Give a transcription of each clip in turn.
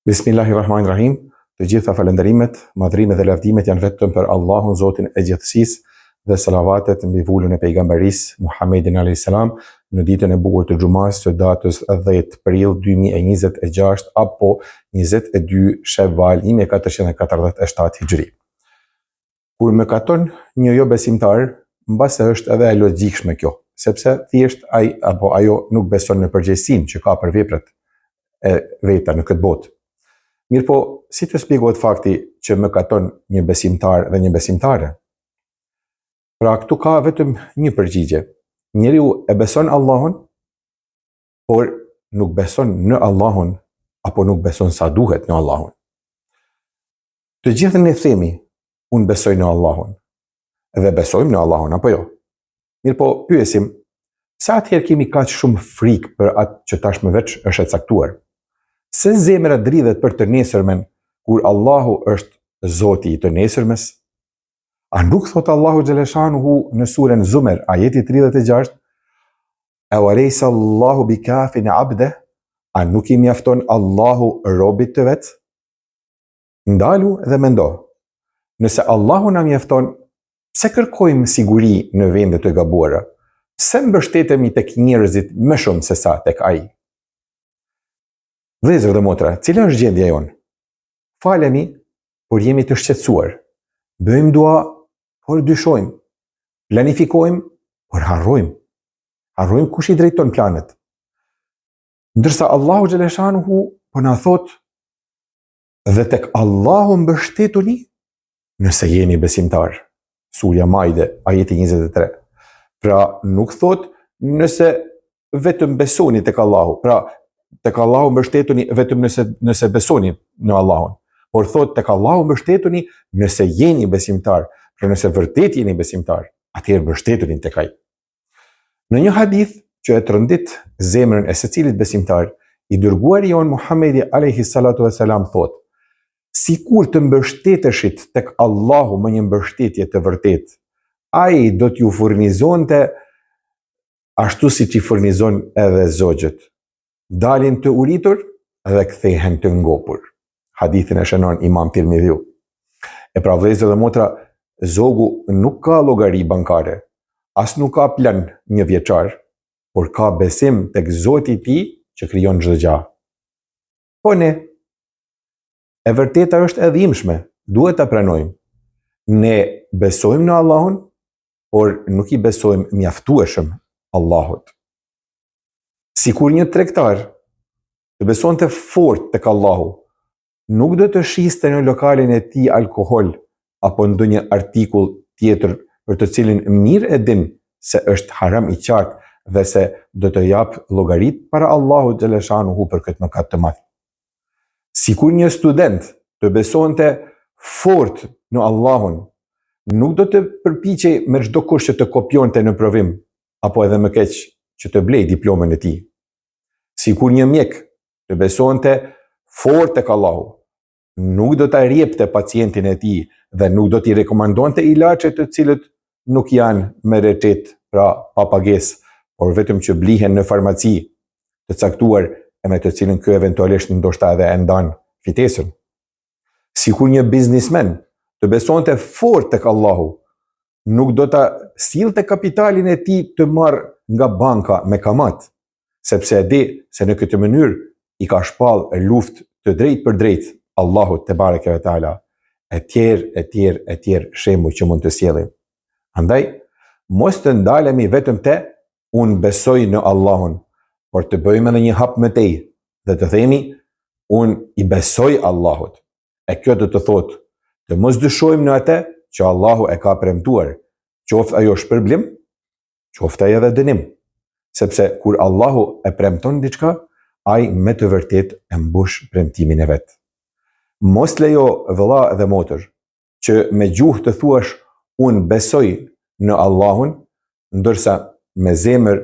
Bismillahirrahmanirrahim. Të gjitha falënderimet, madhrimet dhe lavdimet janë vetëm për Allahun, Zotin e gjithësisë, dhe salavatet mbi vullën e pejgamberisë Muhammedin alayhis salam në ditën e bukur të xumas së datës 10 prill 2026 apo 22 Shevval 1447 Hijri. Kur më katon një jo besimtar, mbase është edhe e logjikshme kjo, sepse thjesht ai apo ajo nuk beson në përgjegjësinë që ka për veprat e veta në këtë botë. Mirë po, si të shpjegohet fakti që më katon një besimtar dhe një besimtare? Pra, këtu ka vetëm një përgjigje. Njeriu e beson Allahun, por nuk beson në Allahun, apo nuk beson sa duhet në Allahun. Të gjithë ne themi, unë besoj në Allahun, dhe besojmë në Allahun, apo jo? Mirë po, pyesim, sa atëherë kemi kaq shumë frikë për atë që tashmë veç është e caktuar? Se zemra dridhet për të nesërmen, kur Allahu është Zoti i të nesërmes? A nuk thot Allahu xhaleshanuhu në surën Zumer, ajeti 36, "E walaysa Allahu bikafin 'abde", a nuk i mjafton Allahu robit të vet? Ndalu dhe mendo. Nëse Allahu na mjafton, pse kërkojmë siguri në vende të gabuara? Pse mbështetemi tek njerëzit më shumë se sa tek ai? Vëllezër dhe motra, cila është gjendja jonë? Falemi, por jemi të shqetësuar. Bëjmë dua, por dyshojmë. Planifikojmë, por harrojmë. Harrojmë kush i drejton planet. Ndërsa Allahu xhaleshanuhu po na thot, dhe tek Allahu mbështetuni nëse jeni besimtar. Surja Maide, ajeti 23. Pra nuk thot nëse vetëm besoni tek Allahu. Pra tek Allahu mbështetuni vetëm nëse besoni në Allahun. Por thot tek Allahu mbështetuni nëse jeni besimtar. Pra nëse vërtet jeni besimtar, atëherë mbështetuni tek ai. Në një hadith që e trondit zemrën e secilit besimtar, i dërguari jon Muhammedi alayhis salatu wassalam thot: sikur të mbështeteshit tek Allahu me një mbështetje të vërtetë, ai do t'ju furnizonte ashtu siç i furnizon edhe zogjët. Dalin të uritur dhe kthehen të ngopur. Hadithin e shënon Imam Tirmidhiu. E pra vëllezër dhe motra, zogu nuk ka llogari bankare, as nuk ka plan një vjeçar, por ka besim tek Zoti i tij që krijon çdo gjë. Po ne, e vërteta është e dhimbshme, duhet ta pranojmë. Ne besojmë në Allahun, por nuk i besojmë mjaftueshëm Allahut. Sikur një tregtar të besonte fort tek Allahu, nuk do të shiste në lokalin e tij alkohol apo ndonjë artikull tjetër për të cilin mirë e din se është haram i qartë dhe se do të jap llogarit para Allahut xhaleshanuhu për këtë mëkat të madh. Sikur një student të besonte fort në Allahun, nuk do të përpiqej me çdo kusht që të kopjonte në provim apo edhe më keq që të blej diplomën e tij. Sikur një mjek të besonte fort tek Allahu, nuk do ta rjepte pacientin e tij dhe nuk do t'i rekomandonte ilaçe të cilët nuk janë me recetë, pra pa pagesë, por vetëm që blihen në farmaci të caktuar e me të cilën ky eventualisht ndoshta edhe e ndan fitesën. Sikur një biznismen të besonte fort tek Allahu, nuk do ta sillte kapitalin e tij të marrë nga banka me kamat, sepse e di se në këtë mënyrë i ka shpallë luftë të drejtë për drejtë Allahut te bareke ve taala, etj shembuj që mund të sjellim. Andaj, mos të ndalemi vetëm te unë besoj në Allahun, por të bëjmë edhe një hap më tej dhe të themi unë i besoj Allahut. E kjo do të thotë të mos dyshojmë në atë që Allahu e ka premtuar, qoftë ajo shpërblim, qoftë ajo edhe dënim. Sepse kur Allahu e premton diçka, ai me të vërtet e mbush premtimin e vet. Mos lejo vëlla dhe motër që me gjuhë të thuash unë besoj në Allahun, ndërsa me zemër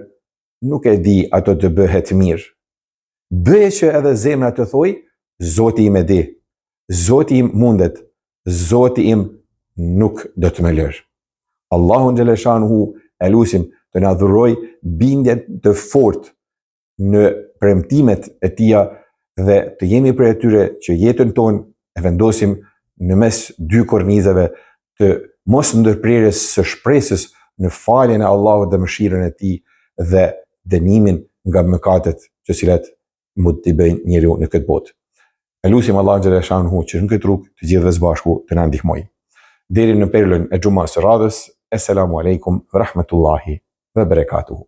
nuk e di ato të bëhet mirë. Bëje që edhe zemra të thoj, Zoti im e di, Zoti im mundet, Zoti im nuk do të më lërë. Allahun xhaleshanuhu e lutim të na dhuroj bindje të fortë në premtimet e tia dhe të jemi prej atyre që jetën tonë e vendosim në mes dy kornizave të mos ndërprerjes së shpresës në faljen e Allahut dhe mëshirën e tij dhe dënimin nga mëkatet të cilat mund t'i bëjnë njeriu në këtë botë. E lutim Allahun xhela shanhu që në këtë rrugë të gjithëve së bashku të na ndihmojë. Deri në perlën e xumas së radhës, Esselamu alaikum wa rahmatullahi wa barakatuhu.